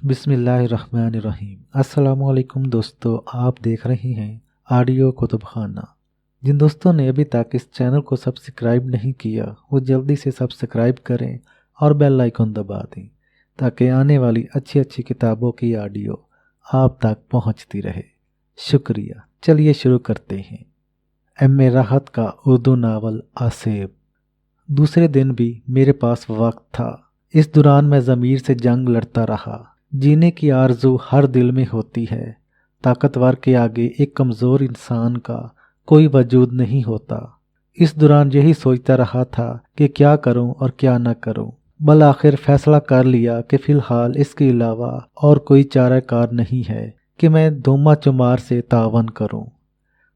बिस्मिल्लाहिर्रहमानिर्रहीम। अस्सलामुअलैकुम दोस्तों, आप देख रहे हैं ऑडियो कुतुब खाना। जिन दोस्तों ने अभी तक इस चैनल को सब्सक्राइब नहीं किया वो जल्दी से सब्सक्राइब करें और बेल आइकन दबा दें ताकि आने वाली अच्छी अच्छी किताबों की ऑडियो आप तक पहुंचती रहे। शुक्रिया। चलिए शुरू करते हैं। एम.ए. राहत का उर्दू नावल आसेब। दूसरे दिन भी मेरे पास वक्त था। इस दौरान मैं ज़मीर से जंग लड़ता रहा। जीने की आरज़ू हर दिल में होती है। ताकतवर के आगे एक कमज़ोर इंसान का कोई वजूद नहीं होता। इस दौरान यही सोचता रहा था कि क्या करूं और क्या न करूं। बल आखिर फैसला कर लिया कि फ़िलहाल इसके अलावा और कोई चाराकार नहीं है कि मैं धोमा चुमार से तावन करूं।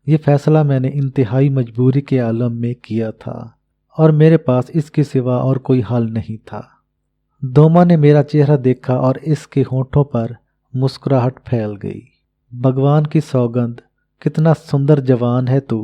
ये फ़ैसला मैंने इंतहाई मजबूरी के आलम में किया था और मेरे पास इसके सिवा और कोई हल नहीं था। दोमा ने मेरा चेहरा देखा और इसके होठों पर मुस्कुराहट फैल गई। भगवान की सौगंध, कितना सुंदर जवान है तू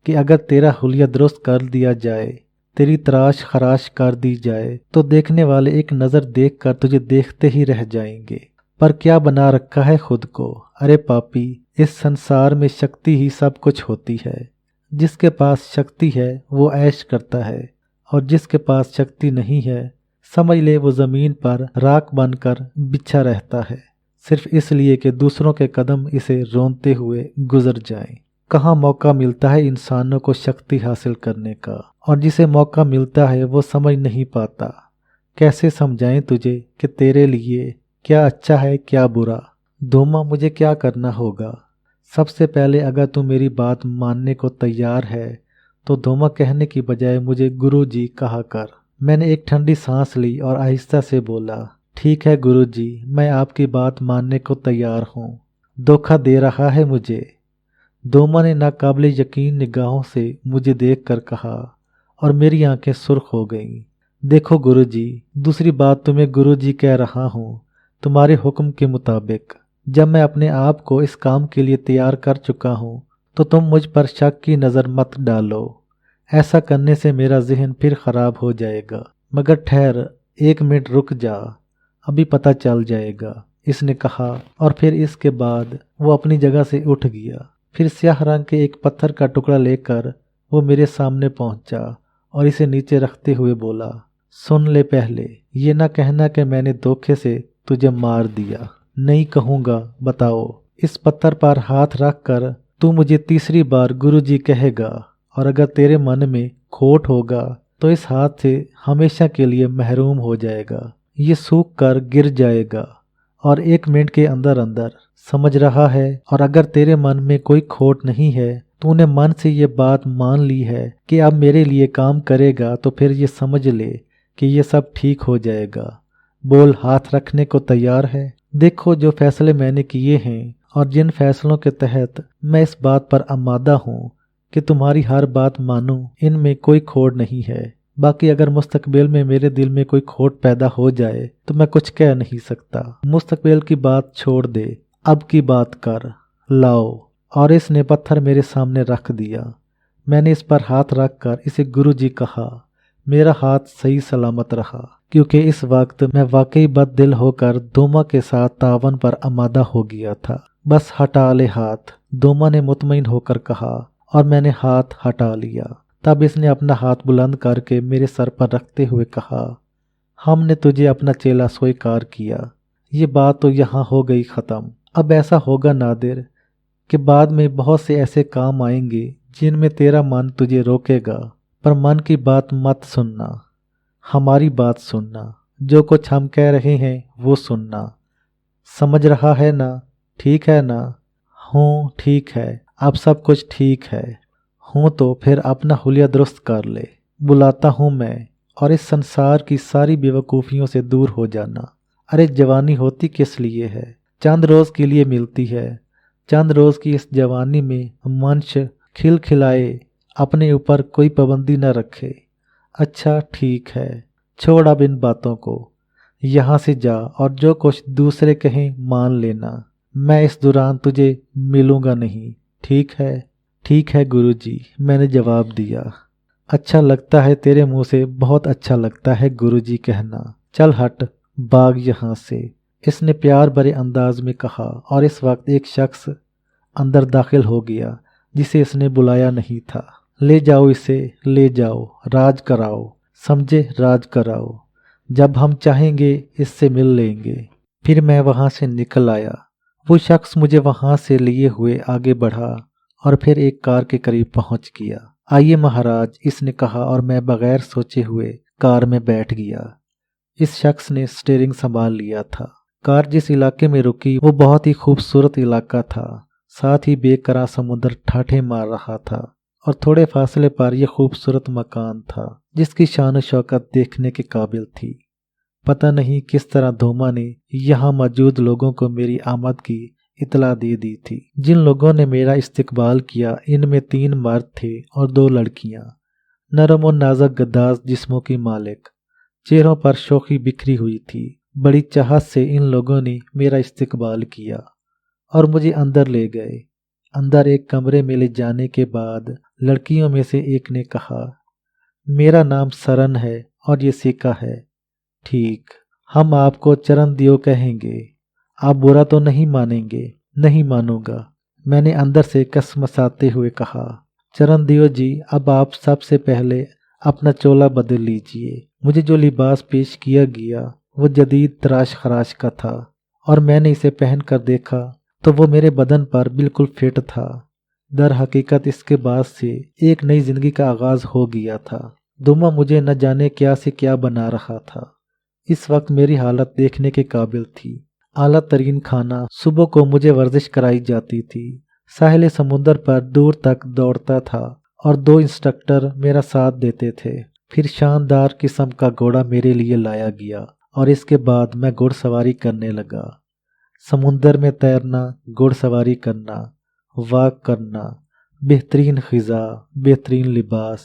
कि अगर तेरा हुलिया दुरुस्त कर दिया जाए, तेरी तराश खराश कर दी जाए तो देखने वाले एक नज़र देखकर तुझे देखते ही रह जाएंगे। पर क्या बना रखा है खुद को। अरे पापी, इस संसार में शक्ति ही सब कुछ होती है। जिसके पास शक्ति है वो ऐश करता है और जिसके पास शक्ति नहीं है समझ ले वो ज़मीन पर राख बनकर बिछा रहता है, सिर्फ इसलिए कि दूसरों के कदम इसे रोंते हुए गुजर जाएं। कहाँ मौका मिलता है इंसानों को शक्ति हासिल करने का, और जिसे मौका मिलता है वो समझ नहीं पाता। कैसे समझाएं तुझे कि तेरे लिए क्या अच्छा है क्या बुरा। धोमा, मुझे क्या करना होगा? सबसे पहले अगर तू मेरी बात मानने को तैयार है तो धोमा कहने की बजाय मुझे गुरुजी कहा कर। मैंने एक ठंडी सांस ली और आहिस्ता से बोला, ठीक है गुरुजी, मैं आपकी बात मानने को तैयार हूँ। धोखा दे रहा है मुझे। दोमा ने नाकाबिले यकीन निगाहों से मुझे देखकर कहा और मेरी आंखें सुर्ख हो गईं। देखो गुरुजी, दूसरी बात तुम्हें गुरुजी कह रहा हूँ, तुम्हारे हुक्म के मुताबिक। जब मैं अपने आप को इस काम के लिए तैयार कर चुका हूँ तो तुम मुझ पर शक की नज़र मत डालो। ऐसा करने से मेरा जहन फिर ख़राब हो जाएगा। मगर ठहर, 1 मिनट रुक जा, अभी पता चल जाएगा, इसने कहा और फिर इसके बाद वो अपनी जगह से उठ गया। फिर स्याह रंग के एक पत्थर का टुकड़ा लेकर वो मेरे सामने पहुंचा और इसे नीचे रखते हुए बोला, सुन ले, पहले ये ना कहना कि मैंने धोखे से तुझे मार दिया। नहीं कहूँगा, बताओ। इस पत्थर पर हाथ रख कर तू मुझे तीसरी बार गुरुजी कहेगा और अगर तेरे मन में खोट होगा तो इस हाथ से हमेशा के लिए महरूम हो जाएगा। ये सूख कर गिर जाएगा और 1 मिनट के अंदर अंदर, समझ रहा है। और अगर तेरे मन में कोई खोट नहीं है, तूने मन से ये बात मान ली है कि अब मेरे लिए काम करेगा, तो फिर ये समझ ले कि ये सब ठीक हो जाएगा। बोल, हाथ रखने को तैयार है? देखो, जो फैसले मैंने किए हैं और जिन फैसलों के तहत मैं इस बात पर आमादा हूँ कि तुम्हारी हर बात मानूं, इनमें कोई खोट नहीं है। बाकी अगर मुस्तकबिल में मेरे दिल में कोई खोट पैदा हो जाए तो मैं कुछ कह नहीं सकता। मुस्तकबिल की बात छोड़ दे, अब की बात कर। लाओ। और इसने पत्थर मेरे सामने रख दिया। मैंने इस पर हाथ रख कर इसे गुरुजी कहा। मेरा हाथ सही सलामत रहा क्योंकि इस वक्त मैं वाकई बददिल होकर दोमा के साथ तावन पर आमादा हो गया था। बस हटा ले हाथ, दोमा ने मुतमईन होकर कहा और मैंने हाथ हटा लिया। तब इसने अपना हाथ बुलंद करके मेरे सर पर रखते हुए कहा, हमने तुझे अपना चेला स्वीकार किया। ये बात तो यहाँ हो गई ख़त्म। अब ऐसा होगा नादिर कि बाद में बहुत से ऐसे काम आएंगे जिनमें तेरा मन तुझे रोकेगा, पर मन की बात मत सुनना, हमारी बात सुनना। जो कुछ हम कह रहे हैं वो सुनना। समझ रहा है ना? ठीक है ना? हूँ, ठीक है। अब सब कुछ ठीक है। हूँ तो फिर अपना हुलिया दुरुस्त कर ले। बुलाता हूँ मैं, और इस संसार की सारी बेवकूफ़ियों से दूर हो जाना। अरे जवानी होती किस लिए है? चंद रोज़ के लिए मिलती है। चंद रोज़ की इस जवानी में मनुष्य खिल खिलाए, अपने ऊपर कोई पाबंदी न रखे। अच्छा ठीक है, छोड़ अब इन बातों को। यहाँ से जा और जो कुछ दूसरे कहें मान लेना। मैं इस दौरान तुझे मिलूँगा नहीं। ठीक है? ठीक है गुरुजी, मैंने जवाब दिया। अच्छा लगता है तेरे मुंह से, बहुत अच्छा लगता है गुरुजी कहना। चल हट, भाग यहाँ से। اس نے پیار بھرے انداز میں کہا، اور اس وقت ایک شخص اندر داخل ہو گیا جسے اس نے بلایا نہیں تھا۔ لے جاؤ اسے، لے جاؤ، راج کراؤ، سمجھے، راج کراؤ، جب ہم چاہیں گے اس سے مل لیں گے۔ پھر میں وہاں سے نکل آیا۔ وہ شخص مجھے وہاں سے لیے ہوئے آگے بڑھا اور پھر ایک کار کے قریب پہنچ گیا۔ آئیے مہاراج، اس نے کہا، اور میں بغیر سوچے ہوئے کار میں بیٹھ گیا۔ اس شخص نے سٹیئرنگ سنبھال لیا تھا۔ کار جس علاقے میں رکی وہ بہت ہی خوبصورت علاقہ تھا، ساتھ ہی بے قرار سمندر ٹھاٹھے مار رہا تھا، اور تھوڑے فاصلے پر یہ خوبصورت مکان تھا جس کی شان و شوکت دیکھنے کے قابل تھی۔ پتہ نہیں کس طرح دھوما نے یہاں موجود لوگوں کو میری آمد کی اطلاع دے دی تھی۔ جن لوگوں نے میرا استقبال کیا ان میں 3 مرد تھے اور 2 لڑکیاں، نرم و نازک گداز جسموں کی مالک، چہروں پر شوخی بکھری ہوئی تھی۔ بڑی چاہت سے ان لوگوں نے میرا استقبال کیا اور مجھے اندر لے گئے۔ اندر ایک کمرے میں لے جانے کے بعد لڑکیوں میں سے ایک نے کہا، میرا نام سرن ہے اور یہ سیکا ہے۔ ٹھیک، ہم آپ کو چرن دیو کہیں گے، آپ برا تو نہیں مانیں گے؟ نہیں مانوں گا، میں نے اندر سے کسمساتے ہوئے کہا۔ چرن دیو جی، اب آپ سب سے پہلے اپنا چولا بدل لیجئے۔ مجھے جو لباس پیش کیا گیا وہ جدید تراش خراش کا تھا، اور میں نے اسے پہن کر دیکھا تو وہ میرے بدن پر بالکل فٹ تھا۔ در حقیقت اس کے بعد سے ایک نئی زندگی کا آغاز ہو گیا تھا۔ دھوما مجھے نہ جانے کیا سے کیا بنا رہا تھا۔ اس وقت میری حالت دیکھنے کے قابل تھی۔ اعلیٰ ترین کھانا، صبح کو مجھے ورزش کرائی جاتی تھی، ساحل سمندر پر دور تک دوڑتا تھا اور 2 انسٹرکٹر میرا ساتھ دیتے تھے۔ پھر شاندار قسم کا گھوڑا میرے لیے لایا گیا اور اس کے بعد میں گھوڑ سواری کرنے لگا۔ سمندر میں تیرنا، گھوڑ سواری کرنا، واک کرنا، بہترین غذا، بہترین لباس،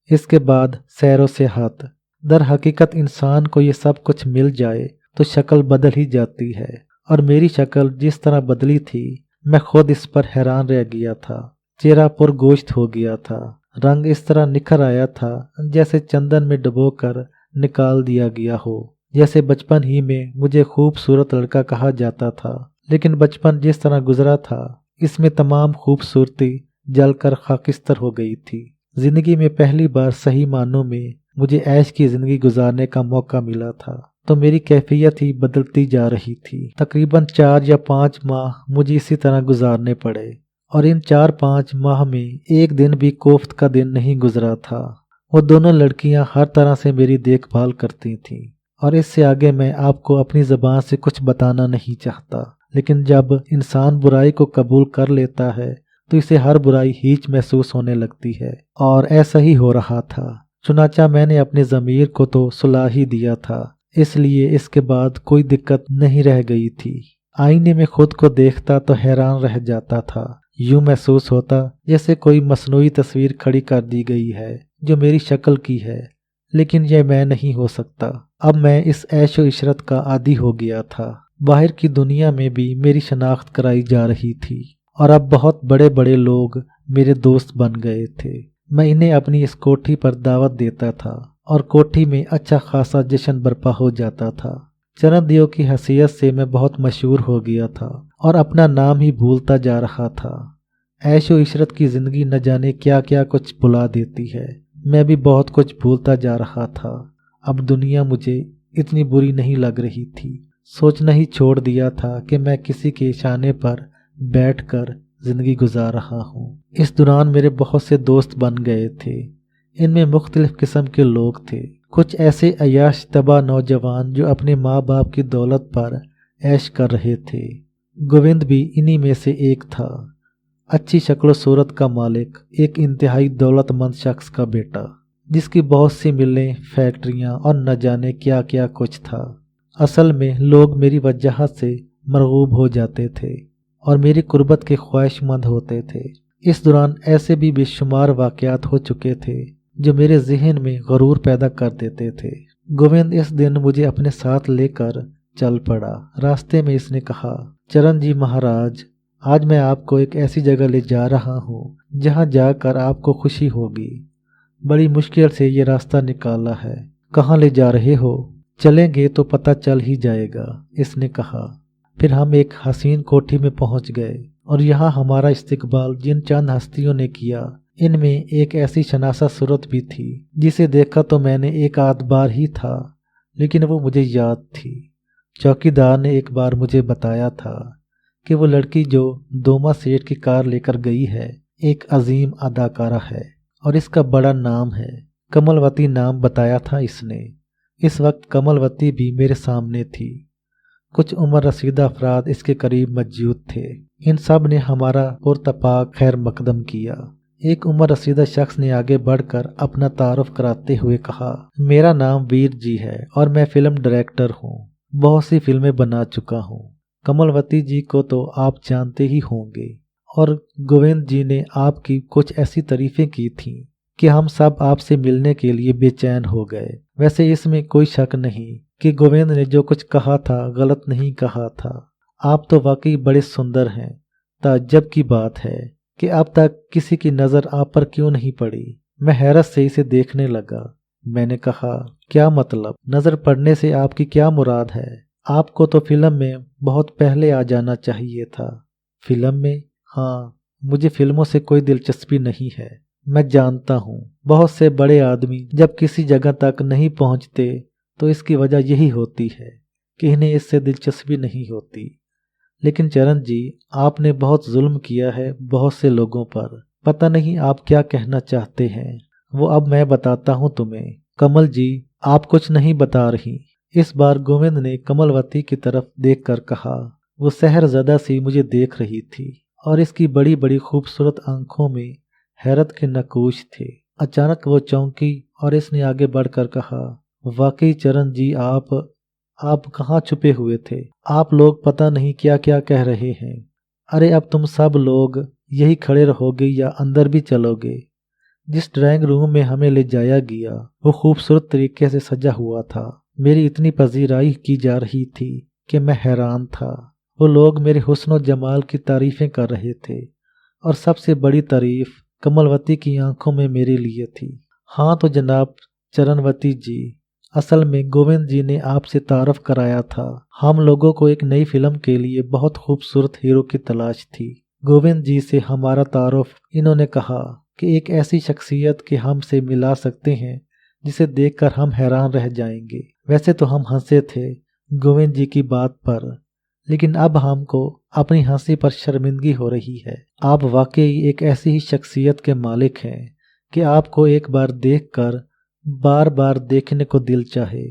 اس کے بعد سیر و سیاحت۔ در حقیقت انسان کو یہ سب کچھ مل جائے تو شکل بدل ہی جاتی ہے، اور میری شکل جس طرح بدلی تھی میں خود اس پر حیران رہ گیا تھا۔ چہرہ پر گوشت ہو گیا تھا، رنگ اس طرح نکھر آیا تھا جیسے چندن میں ڈبو کر نکال دیا گیا ہو۔ جیسے بچپن ہی میں مجھے خوبصورت لڑکا کہا جاتا تھا، لیکن بچپن جس طرح گزرا تھا اس میں تمام خوبصورتی جل کر خاکستر ہو گئی تھی۔ زندگی میں پہلی بار صحیح معنوں میں مجھے عیش کی زندگی گزارنے کا موقع ملا تھا، تو میری کیفیت ہی بدلتی جا رہی تھی۔ تقریباً 4 یا 5 ماہ مجھے اسی طرح گزارنے پڑے، اور ان 4-5 ماہ میں ایک دن بھی کوفت کا دن نہیں گزرا تھا۔ وہ دونوں لڑکیاں ہر طرح سے میری دیکھ بھال کرتی تھیں، اور اس سے آگے میں آپ کو اپنی زبان سے کچھ بتانا نہیں چاہتا، لیکن جب انسان برائی کو قبول کر لیتا ہے تو اسے ہر برائی ہیچ محسوس ہونے لگتی ہے، اور ایسا ہی ہو رہا تھا۔ چنانچہ میں نے اپنے ضمیر کو تو صلاح ہی دیا تھا، اس لیے اس کے بعد کوئی دقت نہیں رہ گئی تھی۔ آئینے میں خود کو دیکھتا تو حیران رہ جاتا تھا، یوں محسوس ہوتا جیسے کوئی مصنوعی تصویر کھڑی کر دی گئی ہے جو میری شکل کی ہے، لیکن یہ میں نہیں ہو سکتا۔ اب میں اس عیش و عشرت کا عادی ہو گیا تھا۔ باہر کی دنیا میں بھی میری شناخت کرائی جا رہی تھی، اور اب بہت بڑے بڑے لوگ میرے دوست بن گئے تھے۔ میں انہیں اپنی اس کوٹھی پر دعوت دیتا تھا، اور کوٹھی میں اچھا خاصا جشن برپا ہو جاتا تھا۔ چرن دیو کی حیثیت سے میں بہت مشہور ہو گیا تھا، اور اپنا نام ہی بھولتا جا رہا تھا۔ عیش و عشرت کی زندگی نہ جانے کیا کیا کچھ بھلا دیتی ہے، میں بھی بہت کچھ بھولتا جا رہا تھا۔ اب دنیا مجھے اتنی بری نہیں لگ رہی تھی۔ سوچنا ہی چھوڑ دیا تھا کہ میں کسی کے شانے پر بیٹھ کر زندگی گزار رہا ہوں۔ اس دوران میرے بہت سے دوست بن گئے تھے، ان میں مختلف قسم کے لوگ تھے۔ کچھ ایسے عیاش طبع نوجوان جو اپنے ماں باپ کی دولت پر عیش کر رہے تھے۔ گووند بھی انہی میں سے ایک تھا، اچھی شکل و صورت کا مالک، ایک انتہائی دولت مند شخص کا بیٹا، جس کی بہت سی ملیں، فیکٹریاں اور نہ جانے کیا کیا کچھ تھا۔ اصل میں لوگ میری وجاہت سے مرغوب ہو جاتے تھے اور میری قربت کے خواہش مند ہوتے تھے۔ اس دوران ایسے بھی بے شمار واقعات ہو چکے تھے جو میرے ذہن میں غرور پیدا کر دیتے تھے۔ گووند اس دن مجھے اپنے ساتھ لے کر چل پڑا۔ راستے میں اس نے کہا، چرن جی مہاراج، آج میں آپ کو ایک ایسی جگہ لے جا رہا ہوں جہاں جا کر آپ کو خوشی ہوگی۔ بڑی مشکل سے یہ راستہ نکالا ہے۔ کہاں لے جا رہے ہو؟ चलेंगे तो पता चल ही जाएगा, इसने कहा। फिर हम एक हसीन कोठी में पहुंच गए और यहाँ हमारा इस्तकबाल जिन चंद हस्तियों ने किया, इनमें एक ऐसी शनासा सूरत भी थी जिसे देखा तो मैंने एक आध बार ही था, लेकिन वो मुझे याद थी। चौकीदार ने एक बार मुझे बताया था कि वो लड़की जो दोमा सेठ की कार लेकर गई है एक अजीम अदाकारा है और इसका बड़ा नाम है। कमलवती नाम बताया था इसने। इस वक्त कमलवती भी मेरे सामने थी। कुछ उम्र रसीदा अफराद इसके करीब मौजूद थे। इन सब ने हमारा पुरतपाक खैर मकदम किया। एक उम्र रसीदा शख्स ने आगे बढ़कर अपना तारुफ कराते हुए कहा, मेरा नाम वीर जी है और मैं फिल्म डायरेक्टर हूँ। बहुत सी फिल्में बना चुका हूँ। कमलवती जी को तो आप जानते ही होंगे और गोविंद जी ने आपकी कुछ ऐसी तारीफें की थीं कि हम सब आपसे मिलने के लिए बेचैन हो गए। वैसे इसमें कोई शक नहीं कि गोविंद ने जो कुछ कहा था गलत नहीं कहा था। आप तो वाकई बड़े सुंदर हैं। ताज्जुब की बात है कि अब तक किसी की नज़र आप पर क्यों नहीं पड़ी। मैं हैरत से इसे देखने लगा। मैंने कहा, क्या मतलब? नज़र पड़ने से आपकी क्या मुराद है? आपको तो फिल्म में बहुत पहले आ जाना चाहिए था। फिल्म में? हाँ, मुझे फिल्मों से कोई दिलचस्पी नहीं है। मैं जानता हूँ बहुत से बड़े आदमी जब किसी जगह तक नहीं पहुँचते तो इसकी वजह यही होती है कि इन्हें इससे दिलचस्पी नहीं होती। लेकिन चरण जी, आपने बहुत जुल्म किया है बहुत से लोगों पर। पता नहीं आप क्या कहना चाहते हैं। वो अब मैं बताता हूँ तुम्हें। कमल जी, आप कुछ नहीं बता रही। इस बार गोविंद ने कमलवती की तरफ देखकर कहा। वो सहरज़दा सी मुझे देख रही थी और इसकी बड़ी बड़ी खूबसूरत आंखों में हैरत के नकूश थे। अचानक वो चौंकी और इसने आगे बढ़कर कहा, वाकई चरण जी, आप कहाँ छुपे हुए थे? आप लोग पता नहीं क्या क्या कह रहे हैं। अरे अब तुम सब लोग यही खड़े रहोगे या अंदर भी चलोगे? जिस ड्राइंग रूम में हमें ले जाया गया वो खूबसूरत तरीके से सजा हुआ था। मेरी इतनी पजीराई की जा रही थी कि मैं हैरान था। वो लोग मेरे हुस्न और जमाल की तारीफें कर रहे थे और सबसे बड़ी तारीफ कमलवती की आंखों में मेरे लिए थी। हाँ तो जनाब चरणवती जी, असल में गोविंद जी ने आपसे तारफ कराया था। हम लोगों को एक नई फिल्म के लिए बहुत खूबसूरत हीरो की तलाश थी। गोविंद जी से हमारा तारुफ इन्होंने कहा कि एक ऐसी शख्सियत के हमसे मिला सकते हैं जिसे देखकर हम हैरान रह जाएंगे। वैसे तो हम हंसे थे गोविंद जी की बात पर, लेकिन अब हमको अपनी हंसी पर शर्मिंदगी हो रही है। आप वाकई एक ऐसी ही शख्सियत के मालिक हैं कि आपको एक बार देखकर बार बार देखने को दिल चाहे।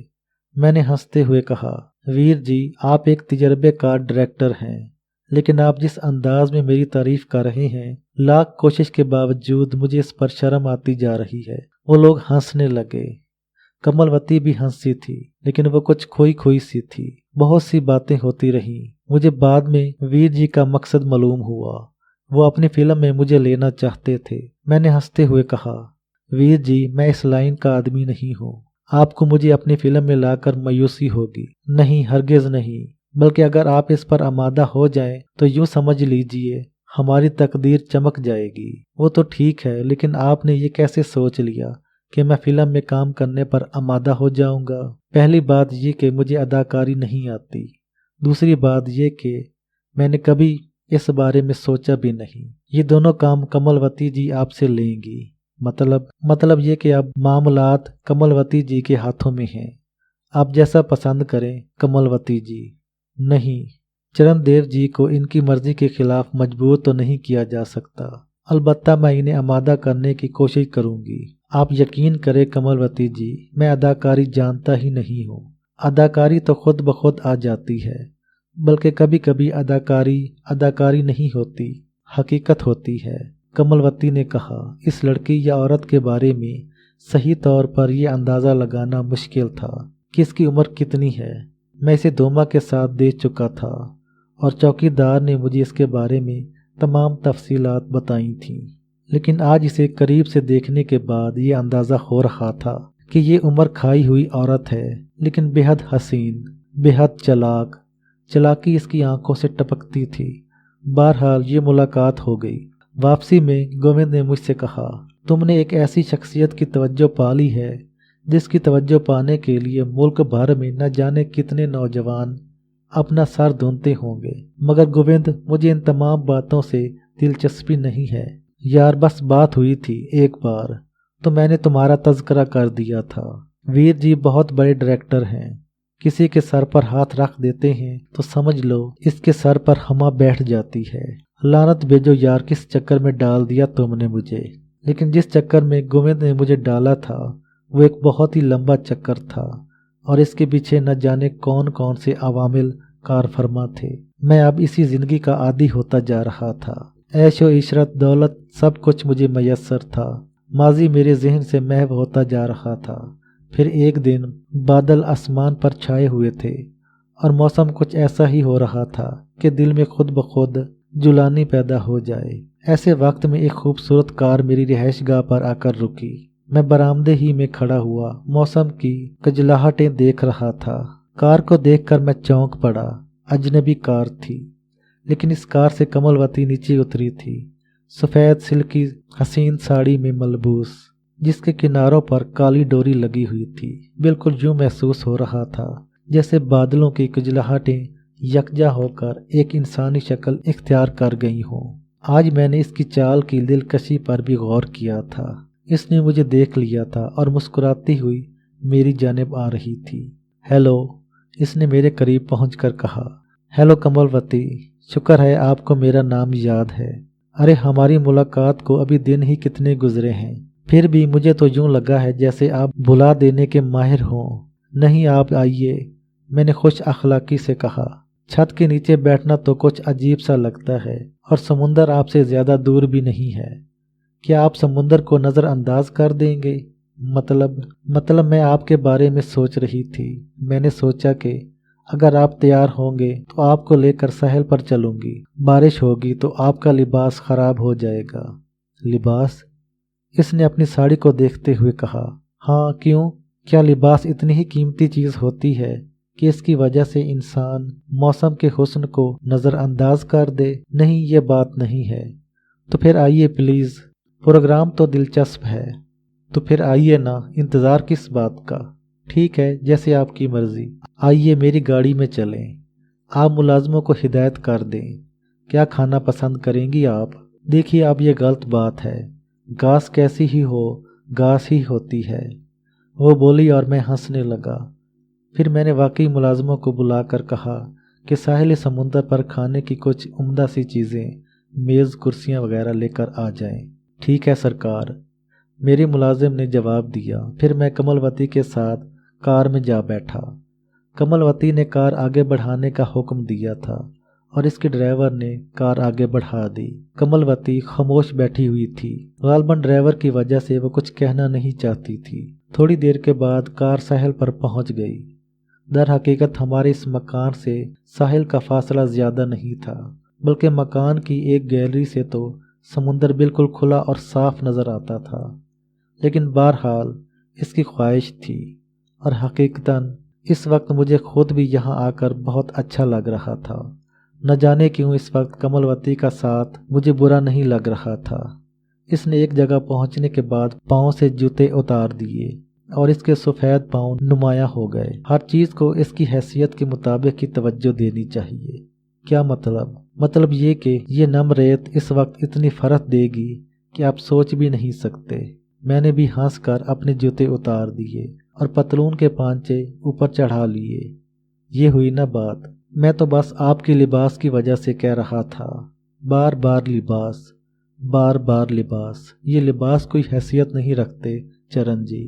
मैंने हंसते हुए कहा, वीर जी, आप एक तजर्बेकार डायरेक्टर हैं, लेकिन आप जिस अंदाज में मेरी तारीफ कर रहे हैं, लाख कोशिश के बावजूद मुझे इस पर शर्म आती जा रही है। वो लोग हंसने लगे। कमलवती भी हंसी थी, लेकिन वो कुछ खोई खोई सी थी। बहुत सी बातें होती रहीं। मुझे बाद में वीर जी का मकसद मालूम हुआ। वो अपनी फिल्म में मुझे लेना चाहते थे। मैंने हंसते हुए कहा, वीर जी, मैं इस लाइन का आदमी नहीं हूँ। आपको मुझे अपनी फिल्म में लाकर मायूसी होगी। नहीं, हरगिज नहीं। बल्कि अगर आप इस पर आमादा हो जाएं तो यूँ समझ लीजिए हमारी तकदीर चमक जाएगी। वो तो ठीक है, लेकिन आपने ये कैसे सोच लिया कि मैं फिल्म में काम करने पर आमादा हो जाऊंगा? पहली बात ये कि मुझे अदाकारी नहीं आती। दूसरी बात ये कि मैंने कभी इस बारे में सोचा भी नहीं। ये दोनों काम कमलवती जी आपसे लेंगी। मतलब ये कि अब मामलात कमलवती जी के हाथों में हैं। आप जैसा पसंद करें कमलवती जी। नहीं, चरणदेव जी को इनकी मर्जी के खिलाफ मजबूर तो नहीं किया जा सकता। अलबत्ता मैं इन्हें आमादा करने की कोशिश करूंगी। आप यकीन करें कमलवती जी, मैं अदाकारी जानता ही नहीं हूँ। अदाकारी तो खुद ब खुद आ जाती है। बल्कि कभी कभी अदाकारी नहीं होती, हकीकत होती है। कमलवती ने कहा, इस लड़की या औरत के बारे में सही तौर पर यह अंदाज़ा लगाना मुश्किल था कि इसकी उम्र कितनी है। मैं इसे दोमा के साथ दे चुका था और चौकीदार ने मुझे इसके बारे में तमाम तफसीलात बताई थीं। लेकिन आज इसे करीब से देखने के बाद ये अंदाज़ा हो रहा था कि ये उम्र खाई हुई औरत है, लेकिन बेहद हसीन, बेहद चलाकी इसकी आंखों से टपकती थी। बहरहाल ये मुलाकात हो गई। वापसी में गोविंद ने मुझसे कहा, तुमने एक ऐसी शख्सियत की तवज्जो पा ली है जिसकी तवज्जो पाने के लिए मुल्क भर में न जाने कितने नौजवान अपना सर ढूंढते होंगे। मगर गोविंद, मुझे इन तमाम बातों से दिलचस्पी नहीं है यार। बस बात हुई थी एक बार तो मैंने तुम्हारा तज़किरा कर दिया था। वीर जी बहुत बड़े डायरेक्टर हैं, किसी के सर पर हाथ रख देते हैं तो समझ लो इसके सर पर हमा बैठ जाती है। लानत भेजो यार, किस चक्कर में डाल दिया तुमने मुझे। लेकिन जिस चक्कर में गोविंद ने मुझे डाला था वो एक बहुत ही लंबा चक्कर था और इसके पीछे न जाने कौन कौन से अवामिल कार फरमा थे। मैं अब इसी जिंदगी का आदी होता जा रहा था। ऐशो इशरत दौलत सब कुछ मुझे मैसर था। माजी मेरे जहन से महव होता जा रहा था। फिर एक दिन बादल आसमान पर छाए हुए थे और मौसम कुछ ऐसा ही हो रहा था कि दिल में खुद ब खुद जुलानी पैदा हो जाए। ऐसे वक्त में एक खूबसूरत कार मेरी रिहाइशगाह पर आकर रुकी। मैं बरामदे ही में खड़ा हुआ मौसम की कजलाहटें देख रहा था। कार को देखकर मैं चौंक पड़ा। अजनबी कार थी, लेकिन इस कार से कमलवती नीचे उतरी थी, सफ़ेद सिल्क की हसीन साड़ी में मलबूस, जिसके किनारों पर काली डोरी लगी हुई थी। बिल्कुल यूं महसूस हो रहा था जैसे बादलों की कुजलाहटें यकजा होकर एक इंसानी शक्ल इख्तियार कर गई हों। आज मैंने इसकी चाल की दिलकशी पर भी गौर किया था। इसने मुझे देख लिया था और मुस्कुराती हुई मेरी जानिब आ रही थी। हेलो, इसने मेरे करीब पहुंचकर कहा। हेलो कमलवती, शुक्र है आपको मेरा नाम याद है। अरे हमारी मुलाकात को अभी दिन ही कितने गुजरे हैं, फिर भी मुझे तो यूं लगा है जैसे आप भुला देने के माहिर हों। नहीं, आप आइए, मैंने खुश अखलाकी से कहा। छत के नीचे बैठना तो कुछ अजीब सा लगता है और समुंदर आपसे ज्यादा दूर भी नहीं है। क्या आप समुंदर को नज़रअंदाज कर देंगे? मतलब मैं आपके बारे में सोच रही थी। मैंने सोचा कि अगर आप तैयार होंगे तो आपको लेकर साहिल पर चलूंगी। बारिश होगी तो आपका लिबास खराब हो जाएगा। लिबास? इसने अपनी साड़ी को देखते हुए कहा। हाँ, क्यों? क्या लिबास इतनी ही कीमती चीज होती है कि इसकी वजह से इंसान मौसम के हुस्न को नज़रअंदाज कर दे? नहीं, ये बात नहीं है। तो फिर आइए प्लीज़, प्रोग्राम तो दिलचस्प है। तो फिर आइए ना, इंतज़ार किस बात का? ठीक है, जैसे आपकी मर्ज़ी। आइए मेरी गाड़ी में चलें। आप मुलाजमों को हिदायत कर दें। क्या खाना पसंद करेंगी आप? देखिए, अब ये गलत बात है। घास कैसी ही हो, घास ही होती है, वो बोली और मैं हंसने लगा। फिर मैंने वाकई मुलाजमों को बुलाकर कहा कि साहिल समुंदर पर खाने की कुछ उम्दा सी चीज़ें, मेज़ कुर्सियां वगैरह लेकर आ जाएं। ठीक है सरकार, मेरे मुलाजिम ने जवाब दिया। फिर मैं कमलवती के साथ कार में जा बैठा। कमलवती ने कार आगे बढ़ाने का हुक्म दिया था और इसके ड्राइवर ने कार आगे बढ़ा दी। कमलवती खामोश बैठी हुई थी। गालबन ड्राइवर की वजह से वो कुछ कहना नहीं चाहती थी। थोड़ी देर के बाद कार साहिल पर पहुंच गई। दर हकीकत हमारे इस मकान से साहिल का फासला ज्यादा नहीं था, बल्कि मकान की एक गैलरी से तो समुंदर बिल्कुल खुला और साफ नजर आता था। लेकिन बहरहाल इसकी ख्वाहिश थी और हकीकतन इस वक्त मुझे खुद भी यहाँ आकर बहुत अच्छा लग रहा था। न जाने क्यों इस वक्त कमलवती का साथ मुझे बुरा नहीं लग रहा था। इसने एक जगह पहुंचने के बाद पाँव से जूते उतार दिए और इसके सफ़ेद पाँव नुमाया हो गए। हर चीज़ को इसकी हैसियत के मुताबिक की तवज्जो देनी चाहिए। क्या मतलब ये कि ये नम रेत इस वक्त इतनी फरक देगी कि आप सोच भी नहीं सकते। मैंने भी हंसकर अपने जूते उतार दिए और पतलून के पांचे ऊपर चढ़ा लिए। ये हुई ना बात। मैं तो बस आपके लिबास की वजह से कह रहा था। बार बार लिबास, बार बार लिबास। ये लिबास कोई हैसियत नहीं रखते चरण जी।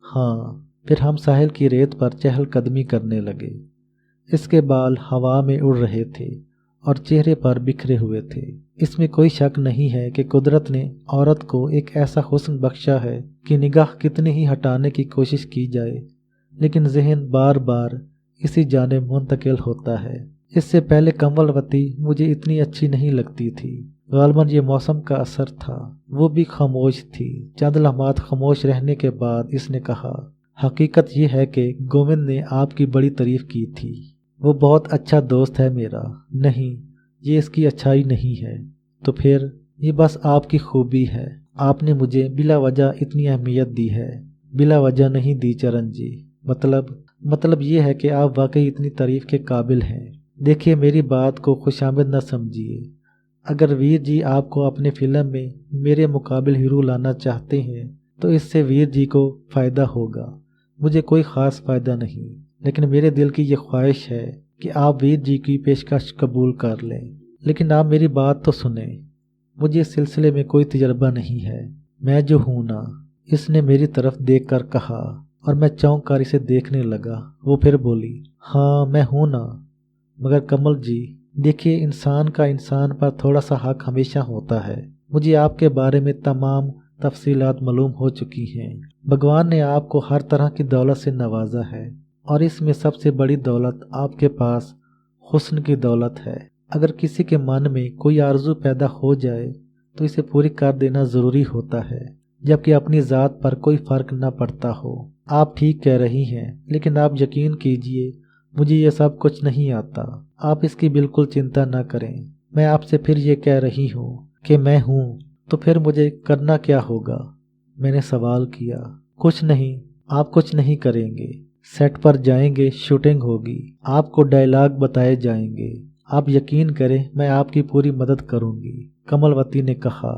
हाँ। फिर हम साहिल की रेत पर चहलकदमी करने लगे। इसके बाल हवा में उड़ रहे थे और चेहरे पर बिखरे हुए थे। इसमें कोई शक नहीं है कि कुदरत ने औरत को एक ऐसा हुस्न बख्शा है कि निगाह कितनी ही हटाने की कोशिश की जाए, लेकिन जहन बार बार इसी जानिब मुंतकिल होता है। इससे पहले कमलवती मुझे इतनी अच्छी नहीं लगती थी। गालबन ये मौसम का असर था। वो भी खामोश थी। चंद लम्हात खामोश रहने के बाद इसने कहा, हकीकत ये है कि गोविंद ने आपकी बड़ी तारीफ की थी। वो बहुत अच्छा दोस्त है मेरा। नहीं, ये इसकी अच्छाई नहीं है। तो फिर ये बस आपकी खूबी है। आपने मुझे बिला वजह इतनी अहमियत दी है। बिला वजह नहीं दी चरण जी। मतलब ये है कि आप वाकई इतनी तारीफ के काबिल हैं। देखिए, मेरी बात को खुशामद न समझिए। अगर वीर जी आपको अपने फिल्म में मेरे मुकाबिल हीरो लाना चाहते हैं तो इससे वीर जी को फ़ायदा होगा, मुझे कोई ख़ास फ़ायदा नहीं। लेकिन मेरे दिल की ये ख्वाहिश है कि आप वीर जी की पेशकश कबूल कर लें। लेकिन आप मेरी बात तो सुने, मुझे इस सिलसिले में कोई तजर्बा नहीं है। मैं जो हूँ ना, इसने मेरी तरफ देखकर कहा और मैं चौंक कर इसे देखने लगा। वो फिर बोली, हाँ मैं हूँ ना, मगर कमल जी देखिए, इंसान का इंसान पर थोड़ा सा हक हमेशा होता है। मुझे आपके बारे में तमाम तफसीलात मालूम हो चुकी हैं। भगवान ने आपको हर तरह की दौलत से नवाजा है और इसमें सबसे बड़ी दौलत आपके पास हुस्न की दौलत है। अगर किसी के मन में कोई आरजू पैदा हो जाए तो इसे पूरी कर देना ज़रूरी होता है, जबकि अपनी ज़ात पर कोई फ़र्क न पड़ता हो। आप ठीक कह रही हैं, लेकिन आप यकीन कीजिए मुझे ये सब कुछ नहीं आता। आप इसकी बिल्कुल चिंता न करें। मैं आपसे फिर ये कह रही हूँ कि मैं हूँ, तो फिर मुझे करना क्या होगा? मैंने सवाल किया। कुछ नहीं, आप कुछ नहीं करेंगे। सेट पर जाएंगे, शूटिंग होगी, आपको डायलॉग बताए जाएंगे। आप यकीन करें, मैं आपकी पूरी मदद करूँगी। कमलवती ने कहा,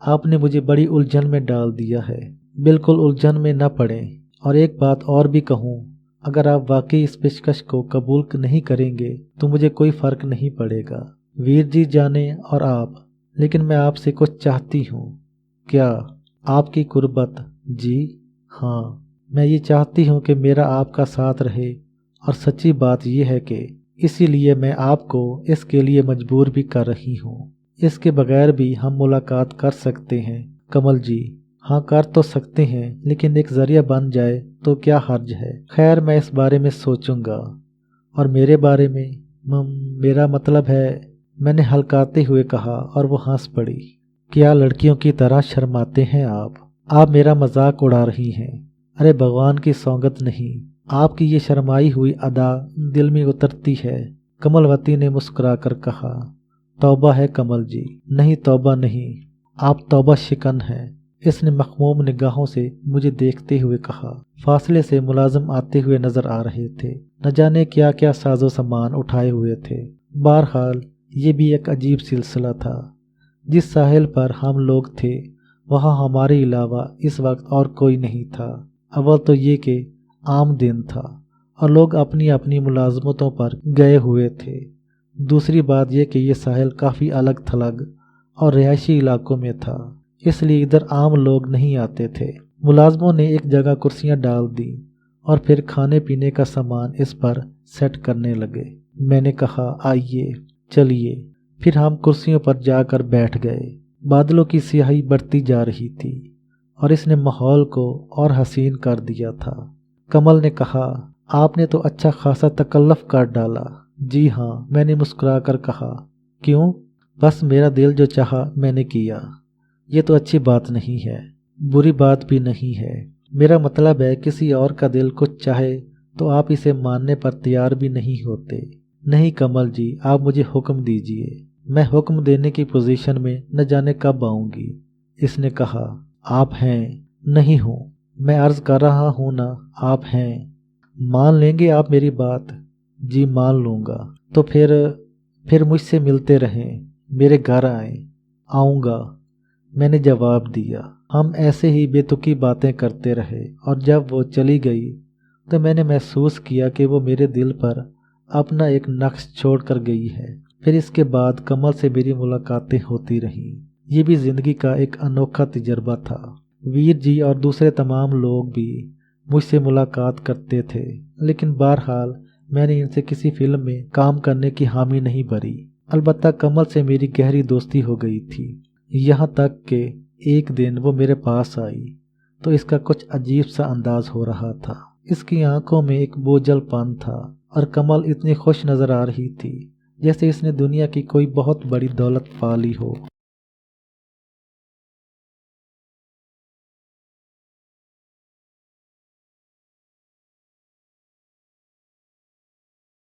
आपने मुझे बड़ी उलझन में डाल दिया है। बिल्कुल उलझन में न पड़ें। और एक बात और भी कहूँ, अगर आप वाकई इस पेशकश को कबूल नहीं करेंगे तो मुझे कोई फ़र्क नहीं पड़ेगा, वीर जी जाने और आप। लेकिन मैं आपसे कुछ चाहती हूँ। क्या? आपकी कुर्बत? जी हाँ, मैं ये चाहती हूँ कि मेरा आपका साथ रहे। और सच्ची बात यह है कि इसीलिए मैं आपको इसके लिए मजबूर भी कर रही हूँ। इसके बगैर भी हम मुलाकात कर सकते हैं कमल जी। हाँ, कर तो सकते हैं, लेकिन एक जरिया बन जाए तो क्या हर्ज है। खैर, मैं इस बारे में सोचूंगा। और मेरे बारे में? मेरा मतलब है, मैंने हल्काते हुए कहा और वो हंस पड़ी। क्या लड़कियों की तरह शर्माते हैं आप मेरा मजाक उड़ा रही हैं। अरे भगवान की सौगत नहीं, आपकी ये शर्माई हुई अदा दिल में उतरती है। कमलवती ने मुस्कुराकर कहा, तौबा है कमल जी। नहीं, तौबा नहीं, आप तौबा शिकन हैं। इसने मखमूम निगाहों से मुझे देखते हुए कहा। फासले से मुलाजिम आते हुए नजर आ रहे थे, न जाने क्या क्या साजो सामान उठाए हुए थे। बहरहाल ये भी एक अजीब सिलसिला था। जिस साहिल पर हम लोग थे वहाँ हमारे अलावा इस वक्त और कोई नहीं था। अव्वल तो ये कि आम दिन था और लोग अपनी अपनी मुलाजमतों पर गए हुए थे। दूसरी बात यह कि ये साहिल काफ़ी अलग थलग और रिहायशी इलाकों में था, इसलिए इधर आम लोग नहीं आते थे। मुलाजमों ने एक जगह कुर्सियां डाल दी और फिर खाने पीने का सामान इस पर सेट करने लगे। मैंने कहा, आइए चलिए। फिर हम कुर्सियों पर जाकर बैठ गए। बादलों की स्याही बढ़ती जा रही थी और इसने माहौल को और हसीन कर दिया था। कमल ने कहा, आपने तो अच्छा खासा तकल्लुफ़ कर डाला। जी हाँ, मैंने मुस्कुराकर कहा। क्यों? बस मेरा दिल जो चाहा मैंने किया। ये तो अच्छी बात नहीं है, बुरी बात भी नहीं है। मेरा मतलब है, किसी और का दिल कुछ चाहे तो आप इसे मानने पर तैयार भी नहीं होते। नहीं कमल जी, आप मुझे हुक्म दीजिए। मैं हुक्म देने की पोजीशन में न जाने कब आऊंगी। इसने कहा, आप हैं? नहीं हूँ, मैं अर्ज कर रहा हूँ ना, आप हैं। मान लेंगे आप मेरी बात? जी मान लूँगा। तो फिर मुझसे मिलते रहें, मेरे घर आए। आऊँगा, मैंने जवाब दिया। हम ऐसे ही बेतुकी बातें करते रहे और जब वो चली गई तो मैंने महसूस किया कि वो मेरे दिल पर अपना एक नक्श छोड़ कर गई है। फिर इसके बाद कमल से मेरी मुलाकातें होती रहीं। ये भी ज़िंदगी का एक अनोखा तजर्बा था। वीर जी और दूसरे तमाम लोग भी मुझसे मुलाकात करते थे, लेकिन बहरहाल मैंने इनसे किसी फिल्म में काम करने की हामी नहीं भरी। अलबत्ता कमल से मेरी गहरी दोस्ती हो गई थी, यहाँ तक कि एक दिन वो मेरे पास आई तो इसका कुछ अजीब सा अंदाज हो रहा था। इसकी आंखों में एक बोझलपन था और कमल इतनी खुश नजर आ रही थी जैसे इसने दुनिया की कोई बहुत बड़ी दौलत पा ली हो।